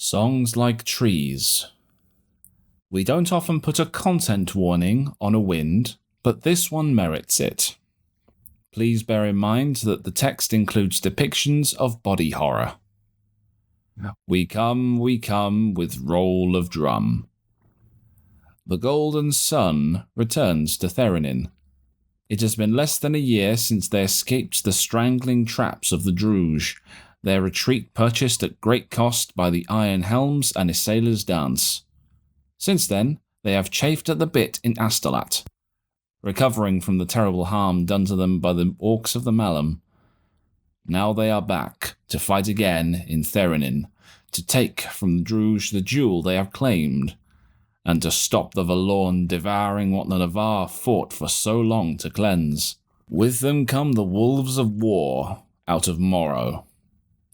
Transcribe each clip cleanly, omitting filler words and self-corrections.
Songs like trees. We don't often put a content warning on a wind, but this one merits it. Please bear in mind that the text includes depictions of body horror. We come with roll of drum. The golden sun returns to Therenin. It has been less than a year since they escaped the strangling traps of the Druge, their retreat purchased at great cost by the Iron Helms and Isaila's Dance. Since then, they have chafed at the bit in Astolat, recovering from the terrible harm done to them by the orcs of the Malum. Now they are back to fight again in Therenin, to take from the Druge the jewel they have claimed, and to stop the Valorn devouring what the Navarre fought for so long to cleanse. With them come the wolves of war out of Morrow.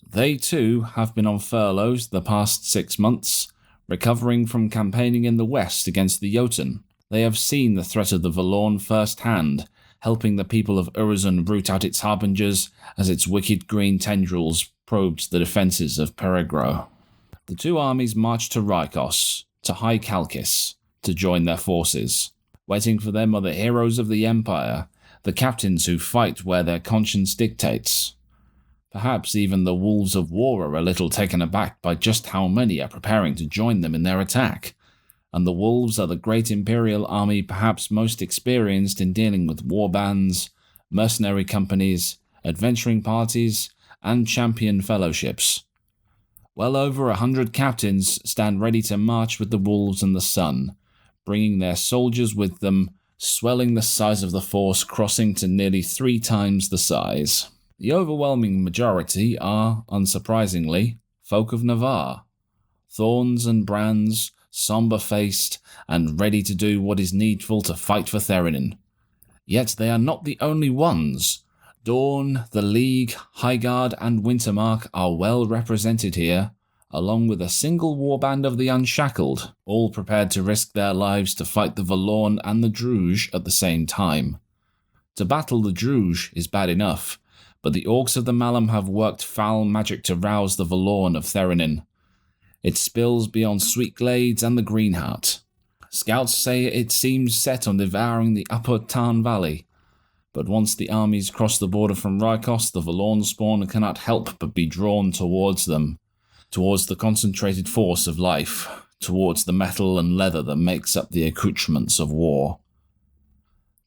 They too have been on furloughs the past 6 months, recovering from campaigning in the west against the Jotun. They have seen the threat of the Valorn firsthand, helping the people of Urizen root out its harbingers as its wicked green tendrils probed the defences of Peregro. The two armies marched to Rykos, to High Kalkis, to join their forces. Waiting for them are the heroes of the Empire, the captains who fight where their conscience dictates. Perhaps even the wolves of war are a little taken aback by just how many are preparing to join them in their attack, and the wolves are the great imperial army perhaps most experienced in dealing with war bands, mercenary companies, adventuring parties, and champion fellowships. Well over 100 captains stand ready to march with the wolves and the sun, bringing their soldiers with them, swelling the size of the force, crossing to nearly 3 times the size. The overwhelming majority are, unsurprisingly, folk of Navarre. Thorns and brands, sombre-faced, and ready to do what is needful to fight for Therenin. Yet they are not the only ones. Dawn, the League, Highguard, and Wintermark are well represented here, along with a single warband of the Unshackled, all prepared to risk their lives to fight the Valorn and the Druge at the same time. To battle the Druge is bad enough, but the orcs of the Malum have worked foul magic to rouse the Valorn of Therenin. It spills beyond Sweet Glades and the Greenheart. Scouts say it seems set on devouring the upper Tarn Valley, but once the armies cross the border from Rykos, the Valorn spawn cannot help but be drawn towards them, towards the concentrated force of life, towards the metal and leather that makes up the accoutrements of war.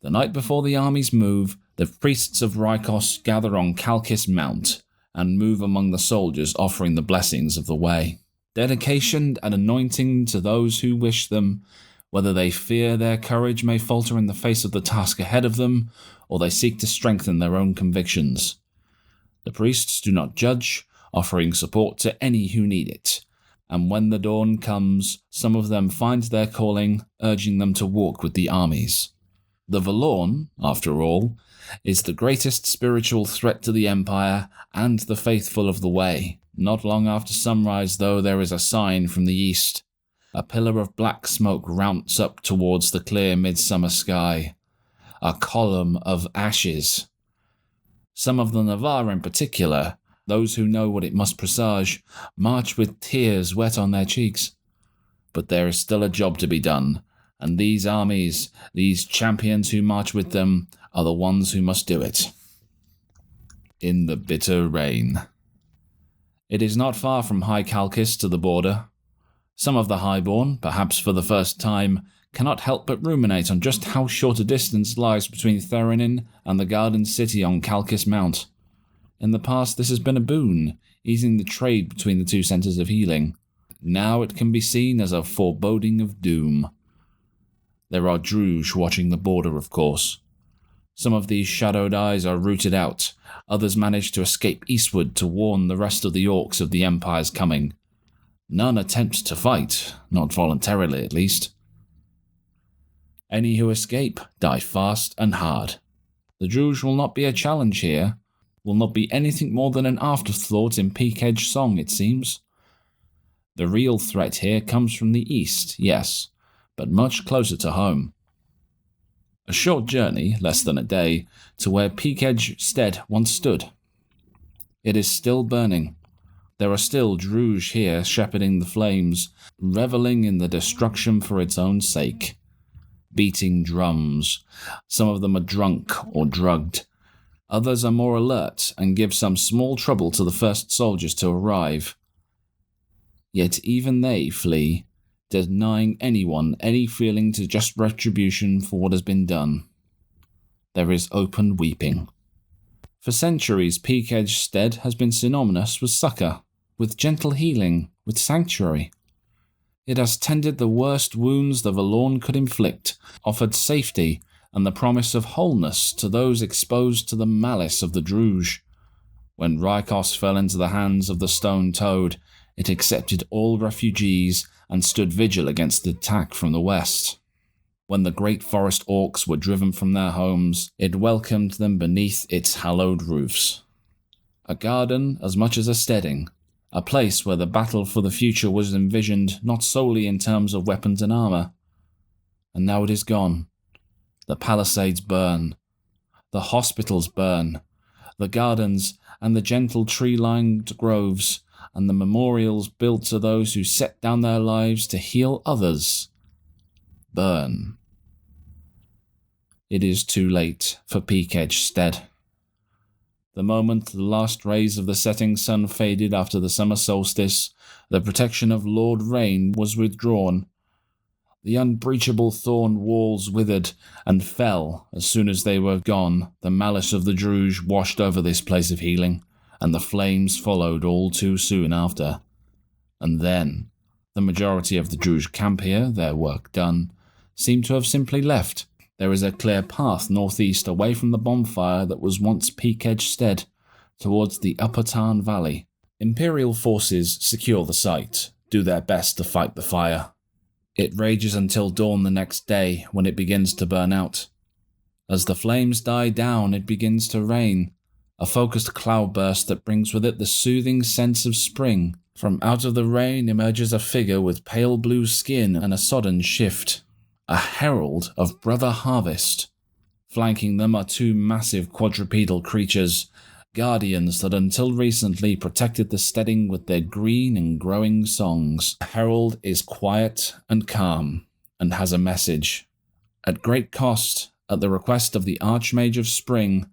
The night before the armies move, the priests of Rykos gather on Kalkis Mount and move among the soldiers, offering the blessings of the way. Dedication and anointing to those who wish them, whether they fear their courage may falter in the face of the task ahead of them, or they seek to strengthen their own convictions. The priests do not judge, offering support to any who need it, and when the dawn comes, some of them find their calling, urging them to walk with the armies. The Valorn, after all, is the greatest spiritual threat to the Empire and the faithful of the Way. Not long after sunrise, though, there is a sign from the east. A pillar of black smoke mounts up towards the clear midsummer sky. A column of ashes. Some of the Navarre in particular, those who know what it must presage, march with tears wet on their cheeks. But there is still a job to be done, and these armies, these champions who march with them, are the ones who must do it. In the bitter rain. It is not far from High Kalkis to the border. Some of the highborn, perhaps for the first time, cannot help but ruminate on just how short a distance lies between Therenin and the Garden City on Kalkis Mount. In the past this has been a boon, easing the trade between the two centres of healing. Now it can be seen as a foreboding of doom. There are Druge watching the border, of course. Some of these shadowed eyes are rooted out, others manage to escape eastward to warn the rest of the orcs of the Empire's coming. None attempt to fight, not voluntarily at least. Any who escape die fast and hard. The Druge will not be a challenge here, will not be anything more than an afterthought in Peakedge song, it seems. The real threat here comes from the east, yes, but much closer to home. A short journey, less than a day, to where Peakedge Stead once stood. It is still burning. There are still Druge here shepherding the flames, reveling in the destruction for its own sake. Beating drums. Some of them are drunk or drugged. Others are more alert and give some small trouble to the first soldiers to arrive. Yet even they flee, denying anyone any feeling to just retribution for what has been done. There is open weeping. For centuries, Peakedge Stead has been synonymous with succor, with gentle healing, with sanctuary. It has tended the worst wounds the Valorn could inflict, offered safety and the promise of wholeness to those exposed to the malice of the Druge. When Rykos fell into the hands of the Stone Toad, it accepted all refugees and stood vigil against the attack from the west. When the great forest orcs were driven from their homes, it welcomed them beneath its hallowed roofs. A garden as much as a steading, a place where the battle for the future was envisioned not solely in terms of weapons and armor. And now it is gone. The palisades burn. The hospitals burn. The gardens and the gentle tree-lined groves and the memorials built to those who set down their lives to heal others burn. It is too late for Peakedge Stead. The moment the last rays of the setting sun faded after the summer solstice, the protection of Lord Rain was withdrawn. The unbreachable thorn walls withered and fell as soon as they were gone. The malice of the Druge washed over this place of healing, and the flames followed all too soon after. And then, the majority of the Druge camp here, their work done, seem to have simply left. There is a clear path northeast away from the bonfire that was once Peakedge Stead, towards the Upper Tarn Valley. Imperial forces secure the site, do their best to fight the fire. It rages until dawn the next day, when it begins to burn out. As the flames die down, it begins to rain, a focused cloudburst that brings with it the soothing sense of spring. From out of the rain emerges a figure with pale blue skin and a sodden shift, a herald of Brother Harvest. Flanking them are two massive quadrupedal creatures, guardians that until recently protected the steading with their green and growing songs. The herald is quiet and calm, and has a message. At great cost, at the request of the Archmage of Spring,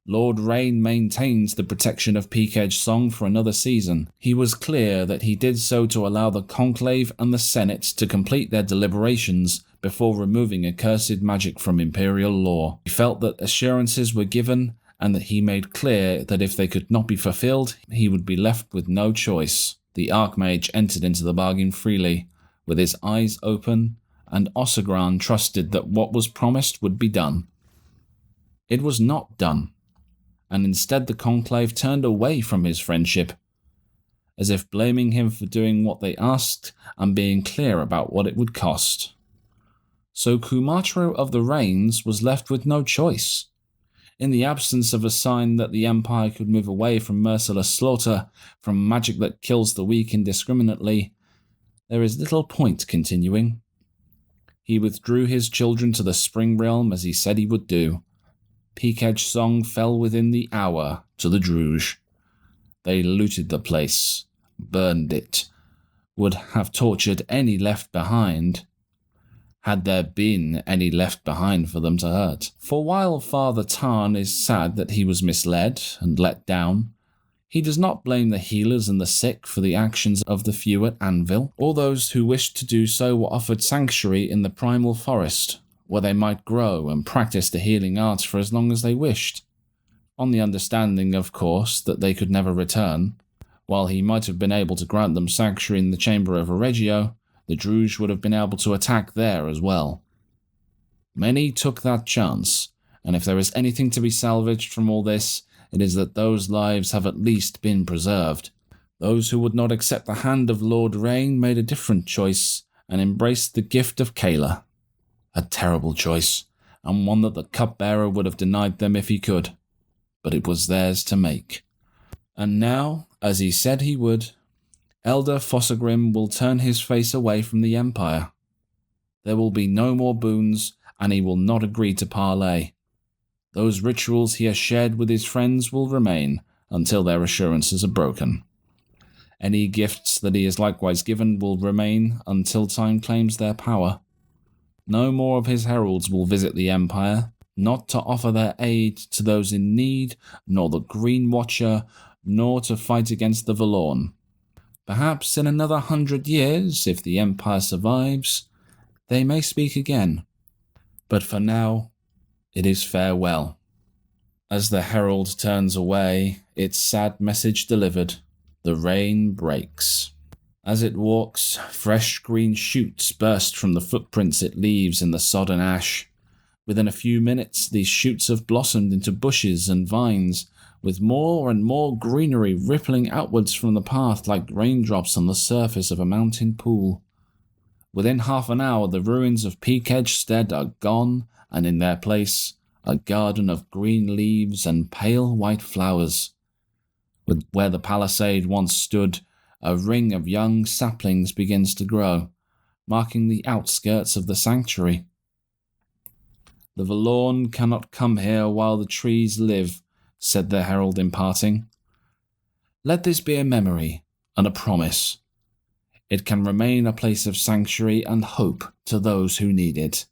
Lord Rain maintains the protection of Peakedge Song for another season. He was clear that he did so to allow the Conclave and the Senate to complete their deliberations before removing accursed magic from Imperial law. He felt that assurances were given, and that he made clear that if they could not be fulfilled, he would be left with no choice. The Archmage entered into the bargain freely, with his eyes open, and Ossegran trusted that what was promised would be done. It was not done, and instead the Conclave turned away from his friendship, as if blaming him for doing what they asked and being clear about what it would cost. So Kumatro of the Rains was left with no choice. In the absence of a sign that the Empire could move away from merciless slaughter, from magic that kills the weak indiscriminately, there is little point continuing. He withdrew his children to the Spring Realm as he said he would do. Peakedge Song fell within the hour to the Druge. They looted the place, burned it, would have tortured any left behind, had there been any left behind for them to hurt. For while Father Tarn is sad that he was misled and let down, he does not blame the healers and the sick for the actions of the few at Anvil. All those who wished to do so were offered sanctuary in the primal forest, where they might grow and practice the healing arts for as long as they wished, on the understanding, of course, that they could never return. While he might have been able to grant them sanctuary in the Chamber of Oregio, the Druge would have been able to attack there as well. Many took that chance, and if there is anything to be salvaged from all this, it is that those lives have at least been preserved. Those who would not accept the hand of Lord Rain made a different choice and embraced the gift of Kayla. A terrible choice, and one that the cupbearer would have denied them if he could, but it was theirs to make. And now, as he said he would, Elder Fossegrim will turn his face away from the Empire. There will be no more boons, and he will not agree to parley. Those rituals he has shared with his friends will remain until their assurances are broken. Any gifts that he is likewise given will remain until time claims their power. No more of his heralds will visit the Empire, not to offer their aid to those in need, nor the Green Watcher, nor to fight against the Valorn. Perhaps in another 100 years, if the Empire survives, they may speak again. But for now, it is farewell. As the herald turns away, its sad message delivered, the rain breaks. As it walks, fresh green shoots burst from the footprints it leaves in the sodden ash. Within a few minutes, these shoots have blossomed into bushes and vines, with more and more greenery rippling outwards from the path like raindrops on the surface of a mountain pool. Within half an hour, the ruins of Peakedge Stead are gone, and in their place, a garden of green leaves and pale white flowers. Where the palisade once stood, a ring of young saplings begins to grow, marking the outskirts of the sanctuary. The Valorn cannot come here while the trees live, said the herald in parting. Let this be a memory and a promise. It can remain a place of sanctuary and hope to those who need it.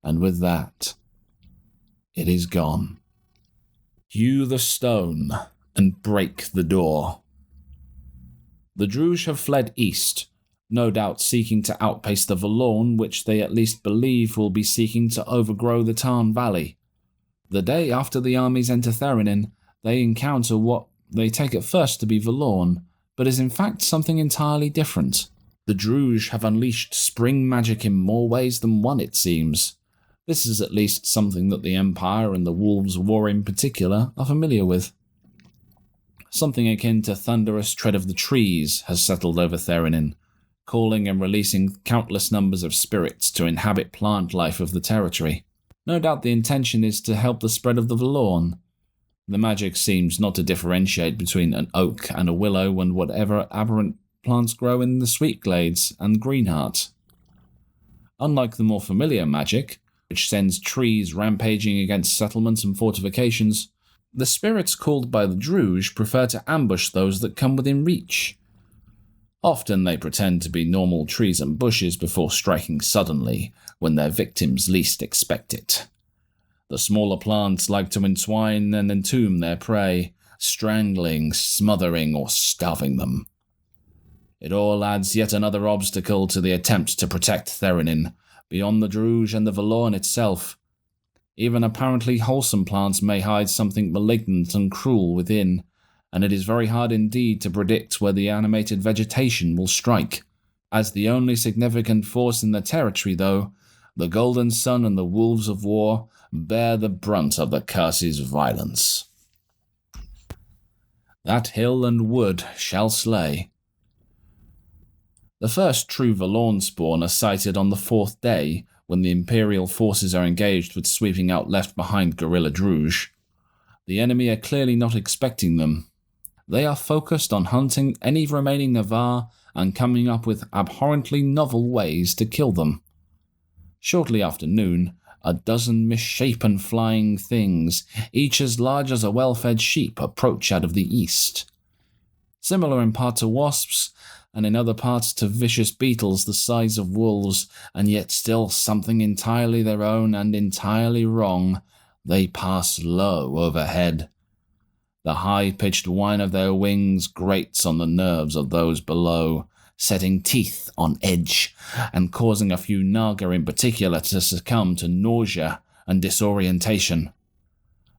And with that, it is gone. Hew the stone and break the door. The Druj have fled east, no doubt seeking to outpace the Valorn, which they at least believe will be seeking to overgrow the Tarn Valley. The day after the armies enter Therenin, they encounter what they take at first to be Valorn, but is in fact something entirely different. The Druj have unleashed spring magic in more ways than one, it seems. This is at least something that the Empire and the Wolves' War in particular are familiar with. Something akin to thunderous tread of the trees has settled over Therenin, calling and releasing countless numbers of spirits to inhabit plant life of the territory. No doubt the intention is to help the spread of the Valorn. The magic seems not to differentiate between an oak and a willow and whatever aberrant plants grow in the Sweetglades and Greenheart. Unlike the more familiar magic, which sends trees rampaging against settlements and fortifications, the spirits called by the Druj prefer to ambush those that come within reach. Often they pretend to be normal trees and bushes before striking suddenly, when their victims least expect it. The smaller plants like to entwine and entomb their prey, strangling, smothering, or starving them. It all adds yet another obstacle to the attempt to protect Therenin, beyond the Druj and the Valorn itself. Even apparently wholesome plants may hide something malignant and cruel within, and it is very hard indeed to predict where the animated vegetation will strike. As the only significant force in the territory, though, the Golden Sun and the Wolves of War bear the brunt of the curse's violence. That hill and wood shall slay. The first true Valorn spawn are sighted on the 4th day, when the Imperial forces are engaged with sweeping out left-behind guerrilla Druj. The enemy are clearly not expecting them. They are focused on hunting any remaining Navarre and coming up with abhorrently novel ways to kill them. Shortly after noon, a dozen misshapen flying things, each as large as a well-fed sheep, approach out of the east. Similar in part to wasps, and in other parts to vicious beetles the size of wolves, and yet still something entirely their own and entirely wrong, they pass low overhead. The high-pitched whine of their wings grates on the nerves of those below, setting teeth on edge, and causing a few Naga in particular to succumb to nausea and disorientation.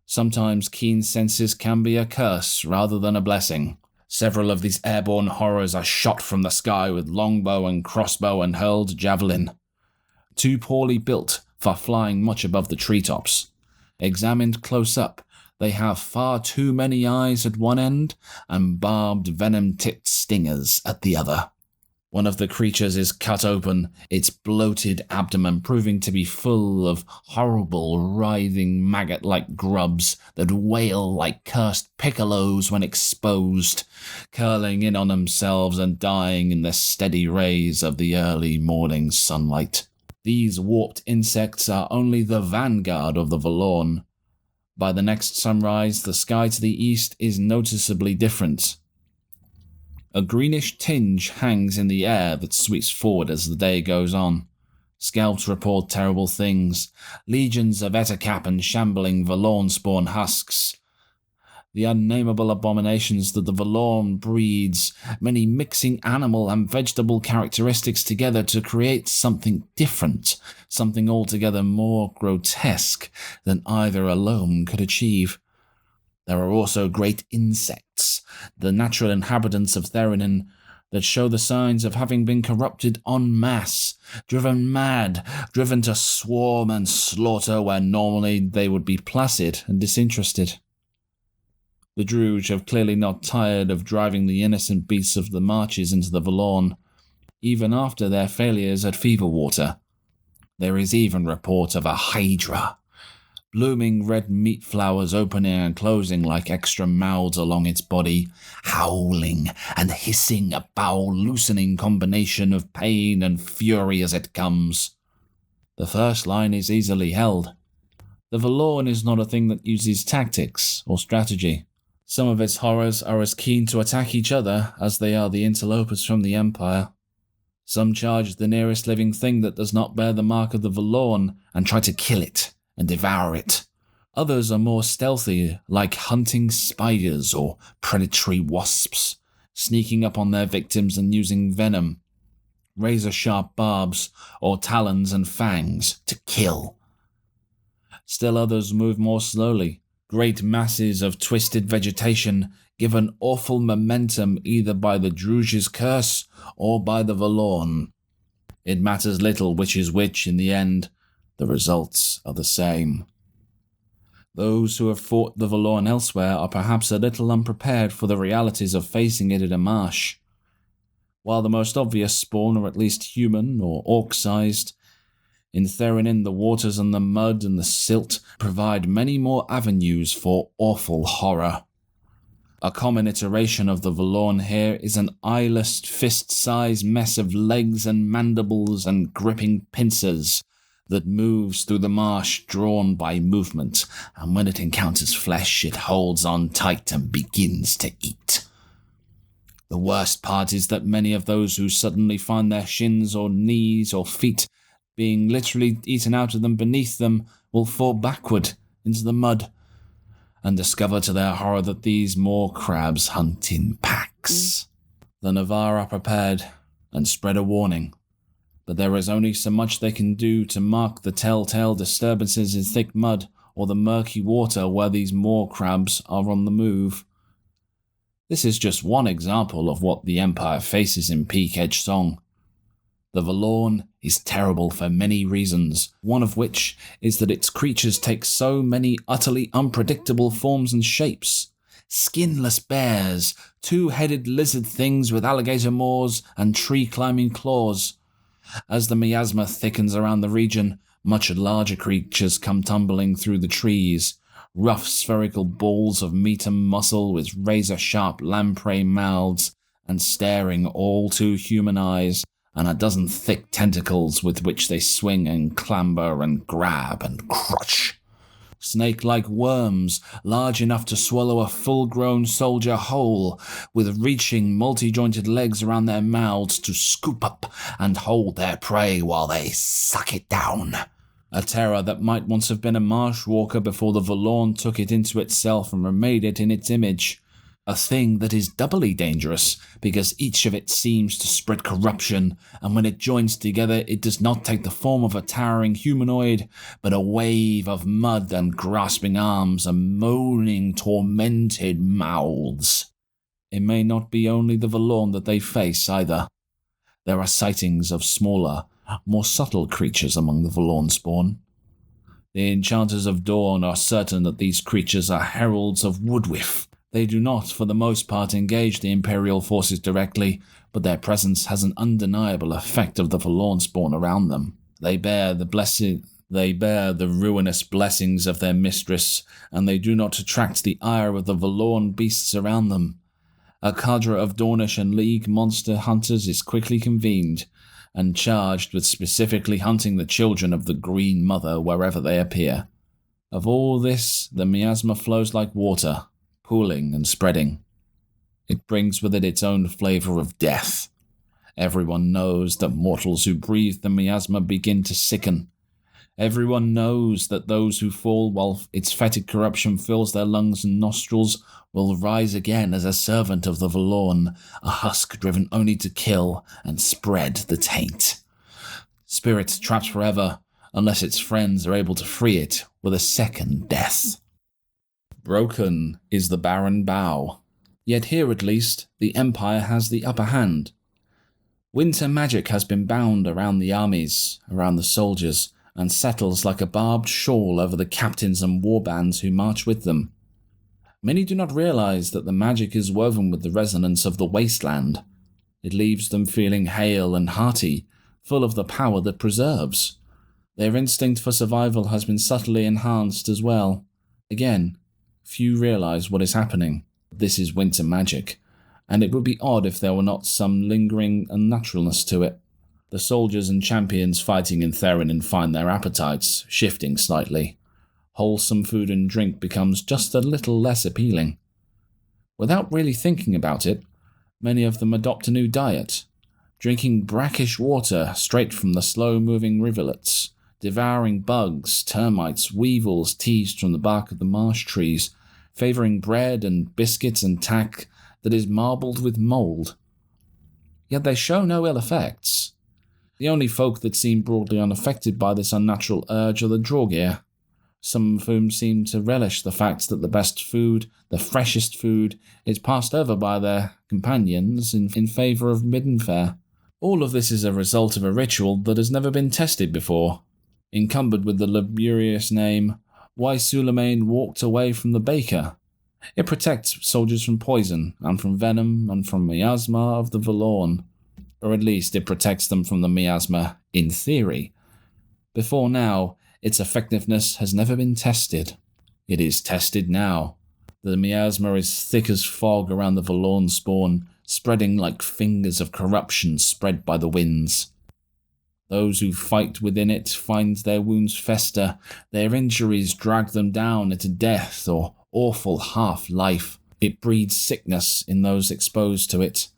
Sometimes keen senses can be a curse rather than a blessing. Several of these airborne horrors are shot from the sky with longbow and crossbow and hurled javelin. Too poorly built for flying much above the treetops. Examined close up, they have far too many eyes at one end and barbed venom-tipped stingers at the other. One of the creatures is cut open, its bloated abdomen proving to be full of horrible, writhing maggot-like grubs that wail like cursed piccolos when exposed, curling in on themselves and dying in the steady rays of the early morning sunlight. These warped insects are only the vanguard of the Valorn. By the next sunrise, the sky to the east is noticeably different. A greenish tinge hangs in the air that sweeps forward as the day goes on. Scouts report terrible things. Legions of Ettercap and shambling Valorn spawn husks. The unnameable abominations that the Valorn breeds, many mixing animal and vegetable characteristics together to create something different, something altogether more grotesque than either alone could achieve. There are also great insects, the natural inhabitants of Theranin, that show the signs of having been corrupted en masse, driven mad, driven to swarm and slaughter where normally they would be placid and disinterested. The Druge have clearly not tired of driving the innocent beasts of the marches into the Valorn, even after their failures at Feverwater. There is even report of a Hydra, blooming red meat flowers opening and closing like extra mouths along its body, howling and hissing, a bowel-loosening combination of pain and fury as it comes. The first line is easily held. The Valorn is not a thing that uses tactics or strategy. Some of its horrors are as keen to attack each other as they are the interlopers from the Empire. Some charge the nearest living thing that does not bear the mark of the Valorn and try to kill it and devour it. Others are more stealthy, like hunting spiders or predatory wasps, sneaking up on their victims and using venom, razor-sharp barbs, or talons and fangs to kill. Still others move more slowly. Great masses of twisted vegetation given awful momentum either by the Druge's curse or by the Valorn. It matters little which is which in the end. The results are the same. Those who have fought the Valorn elsewhere are perhaps a little unprepared for the realities of facing it in a marsh. While the most obvious spawn are at least human or orc-sized, in Theranin the waters and the mud and the silt provide many more avenues for awful horror. A common iteration of the Valorn here is an eyeless, fist-sized mess of legs and mandibles and gripping pincers that moves through the marsh drawn by movement, and when it encounters flesh it holds on tight and begins to eat. The worst part is that many of those who suddenly find their shins or knees or feet being literally eaten out of them beneath them will fall backward into the mud and discover to their horror that these moor crabs hunt in packs. The Navarre are prepared and spread a warning, but there is only so much they can do to mark the telltale disturbances in thick mud or the murky water where these moor crabs are on the move. This is just one example of what the Empire faces in Peak Edge Song. The Valorn is terrible for many reasons, one of which is that its creatures take so many utterly unpredictable forms and shapes. Skinless bears, two-headed lizard things with alligator maws and tree-climbing claws. As the miasma thickens around the region, much larger creatures come tumbling through the trees. Rough spherical balls of meat and muscle with razor-sharp lamprey mouths and staring all too human eyes, and a dozen thick tentacles with which they swing and clamber and grab and crush. Snake-like worms, large enough to swallow a full-grown soldier whole, with reaching, multi-jointed legs around their mouths to scoop up and hold their prey while they suck it down. A terror that might once have been a marsh walker before the Valorn took it into itself and remade it in its image. A thing that is doubly dangerous, because each of it seems to spread corruption, and when it joins together it does not take the form of a towering humanoid, but a wave of mud and grasping arms and moaning, tormented mouths. It may not be only the Valorn that they face either. There are sightings of smaller, more subtle creatures among the Valorn spawn. The Enchanters of Dawn are certain that these creatures are heralds of Woodwiff. They do not, for the most part, engage the Imperial forces directly, but their presence has an undeniable effect of the Valorn spawn around them. They bear the ruinous blessings of their mistress, and they do not attract the ire of the Valorn beasts around them. A cadre of Dornish and League monster hunters is quickly convened, and charged with specifically hunting the children of the Green Mother wherever they appear. Of all this, the miasma flows like water, pooling and spreading. It brings with it its own flavor of death. Everyone knows that mortals who breathe the miasma begin to sicken. Everyone knows that those who fall while its fetid corruption fills their lungs and nostrils will rise again as a servant of the Valorn, a husk driven only to kill and spread the taint. Spirit trapped forever, unless its friends are able to free it with a second death. Broken is the barren bough. Yet here at least, the Empire has the upper hand. Winter magic has been bound around the armies, around the soldiers, and settles like a barbed shawl over the captains and warbands who march with them. Many do not realize that the magic is woven with the resonance of the wasteland. It leaves them feeling hale and hearty, full of the power that preserves. Their instinct for survival has been subtly enhanced as well. Again, few realize what is happening. This is winter magic, and it would be odd if there were not some lingering unnaturalness to it. The soldiers and champions fighting in Therenin find their appetites shifting slightly. Wholesome food and drink becomes just a little less appealing. Without really thinking about it, many of them adopt a new diet, drinking brackish water straight from the slow-moving rivulets, devouring bugs, termites, weevils teased from the bark of the marsh trees, favouring bread and biscuits and tack that is marbled with mould. Yet they show no ill effects. The only folk that seem broadly unaffected by this unnatural urge are the Draugr, some of whom seem to relish the fact that the best food, the freshest food, is passed over by their companions in favour of midden fare. All of this is a result of a ritual that has never been tested before, encumbered with the laborious name, Why Suleiman Walked Away from the Baker. It protects soldiers from poison, and from venom, and from miasma of the Valorn. Or at least it protects them from the miasma, in theory. Before now, its effectiveness has never been tested. It is tested now. The miasma is thick as fog around the Valorn spawn, spreading like fingers of corruption spread by the winds. Those who fight within it find their wounds fester, their injuries drag them down into death or awful half-life. It breeds sickness in those exposed to it,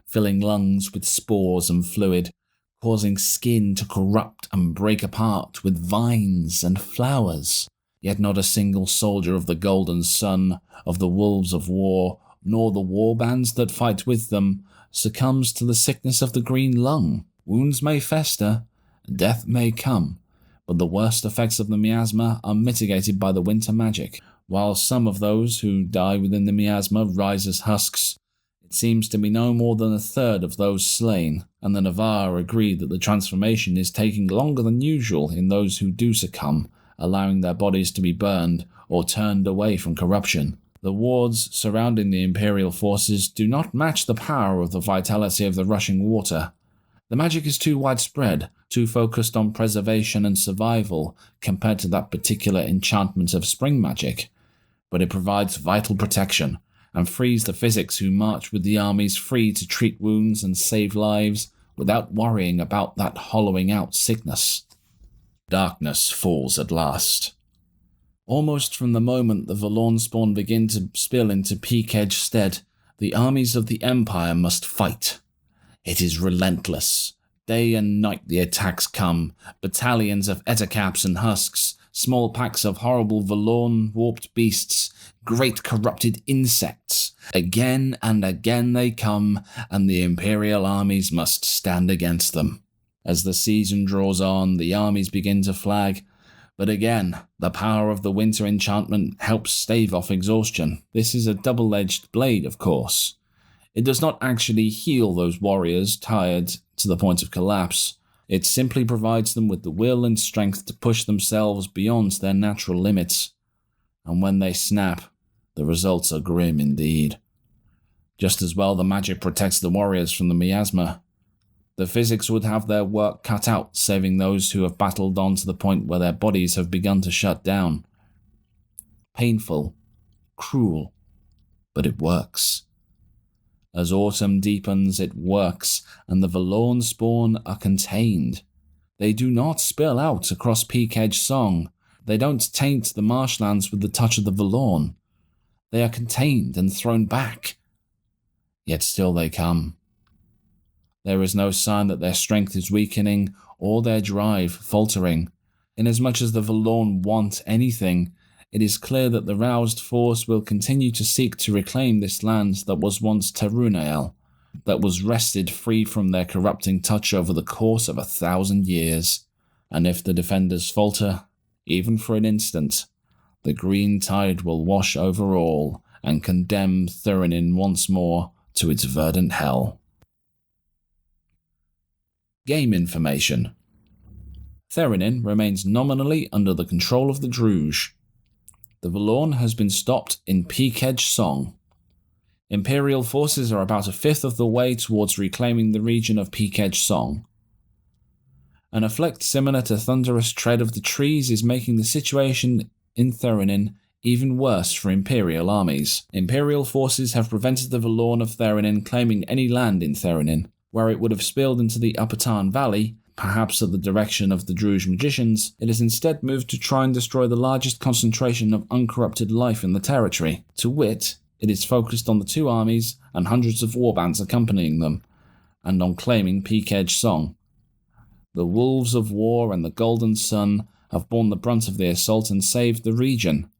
filling lungs with spores and fluid, causing skin to corrupt and break apart with vines and flowers. Yet not a single soldier of the Golden Sun, of the Wolves of War, nor the warbands that fight with them, succumbs to the sickness of the green lung. Wounds may fester, death may come, but the worst effects of the miasma are mitigated by the winter magic. While some of those who die within the miasma rise as husks, it seems to be no more than a third of those slain, and the Navarre agree that the transformation is taking longer than usual in those who do succumb, allowing their bodies to be burned or turned away from corruption. The wards surrounding the Imperial forces do not match the power of the vitality of the rushing water. The magic is too widespread, too focused on preservation and survival compared to that particular enchantment of spring magic, but it provides vital protection and frees the physics who march with the armies free to treat wounds and save lives without worrying about that hollowing out sickness. Darkness falls at last. Almost from the moment the Valorn spawn begin to spill into Peak-Edge Stead, the armies of the Empire must fight. It is relentless. Day and night the attacks come, battalions of ettercaps and husks, small packs of horrible Valorn warped beasts, great corrupted insects. Again and again they come, and the Imperial armies must stand against them. As the season draws on, the armies begin to flag, but again, the power of the winter enchantment helps stave off exhaustion. This is a double-edged blade, of course. It does not actually heal those warriors tired to the point of collapse. It simply provides them with the will and strength to push themselves beyond their natural limits. And when they snap, the results are grim indeed. Just as well the magic protects the warriors from the miasma. The physics would have their work cut out, saving those who have battled on to the point where their bodies have begun to shut down. Painful, cruel, but it works. As autumn deepens, it works, and the Valorn spawn are contained. They do not spill out across Peak-Edge Song. They don't taint the marshlands with the touch of the Valorn. They are contained and thrown back. yet still they come. There is no sign that their strength is weakening or their drive faltering. Inasmuch as the Vallorn want anything, it is clear that the roused force will continue to seek to reclaim this land that was once Terunael, that was wrested free from their corrupting touch over the course of 1,000 years. And if the defenders falter, even for an instant, the green tide will wash over all and condemn Thurinin once more to its verdant hell. Game information. Thurinin remains nominally under the control of the Druge. The Vallorn has been stopped in Peak-Edge Song. Imperial forces are about 1/5 of the way towards reclaiming the region of Peak-Edge Song. An effect similar to thunderous tread of the trees is making the situation in Thurinin even worse for Imperial armies. Imperial forces have prevented the Vallorn of Thurinin claiming any land in Thurinin, where it would have spilled into the Upper Tarn Valley. Perhaps at the direction of the Druge magicians, it has instead moved to try and destroy the largest concentration of uncorrupted life in the territory. To wit, it is focused on the 2 armies and hundreds of warbands accompanying them, and on claiming Peak-Edge Song. The Wolves of War and the Golden Sun have borne the brunt of the assault and saved the region.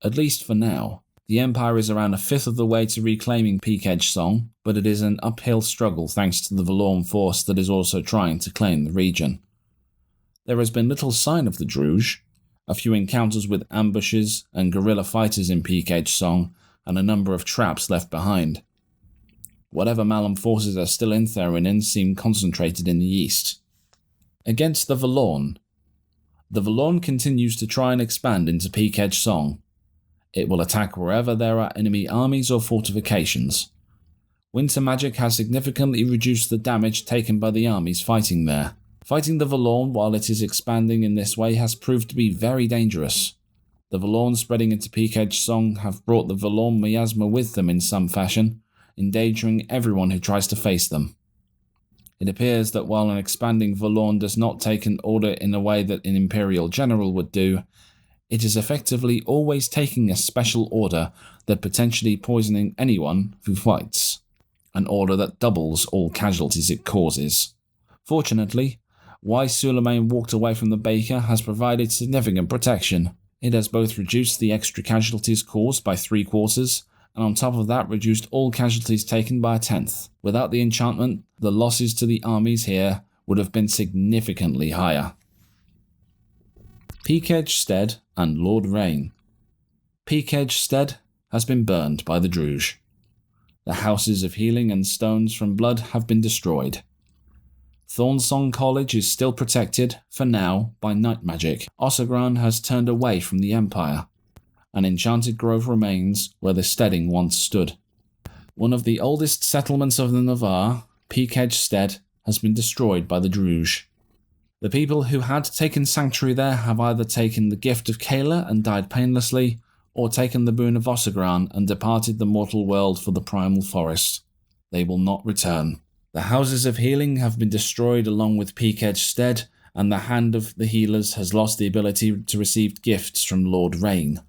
At least for now. The Empire is around 1/5 of the way to reclaiming Peak-Edge Song, but it is an uphill struggle thanks to the Vallorn force that is also trying to claim the region. There has been little sign of the Druge, a few encounters with ambushes and guerrilla fighters in Peak-Edge Song, and a number of traps left behind. Whatever Malum forces are still in Thurinin seem concentrated in the east. Against the Vallorn continues to try and expand into Peak-Edge Song. It will attack wherever there are enemy armies or fortifications. Winter magic has significantly reduced the damage taken by the armies fighting there. Fighting the Vallorn while it is expanding in this way has proved to be very dangerous. The Vallorn spreading into Peak-Edge Song have brought the Vallorn miasma with them in some fashion, endangering everyone who tries to face them. It appears that while an expanding Vallorn does not take an order in a way that an Imperial general would do, it is effectively always taking a special order that potentially poisoning anyone who fights, an order that doubles all casualties it causes. Fortunately, why Suleiman walked away from the Baker has provided significant protection. It has both reduced the extra casualties caused by 3/4, and on top of that reduced all casualties taken by 1/10. Without the enchantment, the losses to the armies here would have been significantly higher. Peak-Edge Stead and Lord Rain. Peak-Edge Stead has been burned by the Druge. The houses of healing and stones from blood have been destroyed. Thornsong College is still protected, for now, by night magic. Ossagran has turned away from the Empire. An enchanted grove remains where the steading once stood. One of the oldest settlements of the Navarre, Peak-Edge Stead, has been destroyed by the Druge. The people who had taken sanctuary there have either taken the gift of Kayla and died painlessly, or taken the boon of Ossagran and departed the mortal world for the primal forest. They will not return. The houses of healing have been destroyed along with Peak-Edge Stead, and the hand of the healers has lost the ability to receive gifts from Lord Rain.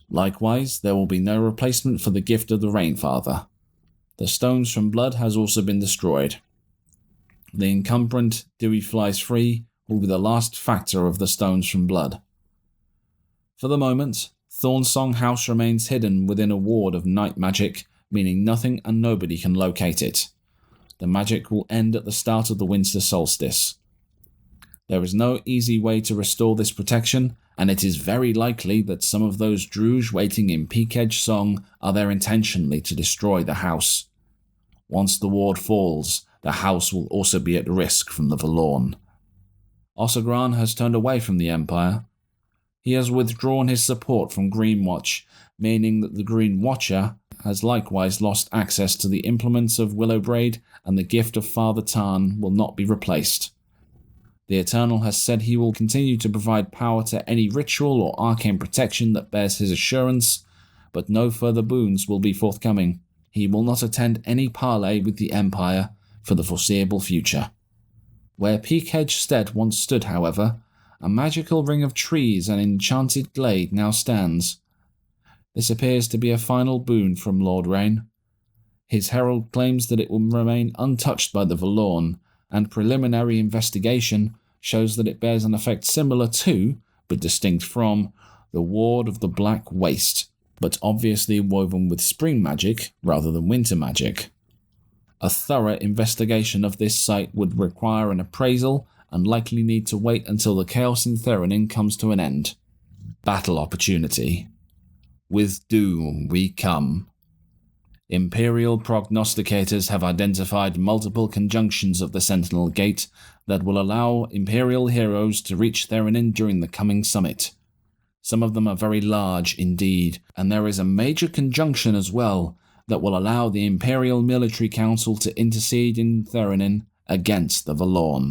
Likewise, there will be no replacement for the gift of the Rainfather. The stones from blood has also been destroyed. The encumbrant Dewey Flies Free will be the last factor of the stones from blood. For the moment, Thornsong House remains hidden within a ward of night magic, meaning nothing and nobody can locate it. The magic will end at the start of the winter solstice. There is no easy way to restore this protection, and it is very likely that some of those Druge waiting in Peak-Edge Song are there intentionally to destroy the house. Once the ward falls, the house will also be at risk from the Vallorn. Ossagran has turned away from the Empire. He has withdrawn his support from Greenwatch, meaning that the Green Watcher has likewise lost access to the implements of Willowbraid, and the gift of Father Tarn will not be replaced. The Eternal has said he will continue to provide power to any ritual or arcane protection that bears his assurance, but no further boons will be forthcoming. He will not attend any parley with the Empire for the foreseeable future. Where Peak-Edge Stead once stood, however, a magical ring of trees and enchanted glade now stands. This appears to be a final boon from Lord Rain. His herald claims that it will remain untouched by the Valorn, and preliminary investigation shows that it bears an effect similar to, but distinct from, the Ward of the Black Waste, but obviously woven with spring magic rather than winter magic. A thorough investigation of this site would require an appraisal and likely need to wait until the chaos in Therenin comes to an end. Battle opportunity. With doom we come. Imperial prognosticators have identified multiple conjunctions of the Sentinel Gate that will allow Imperial heroes to reach Therenin during the coming summit. Some of them are very large indeed, and there is a major conjunction as well that will allow the Imperial Military Council to intercede in Therenin against the Valorn.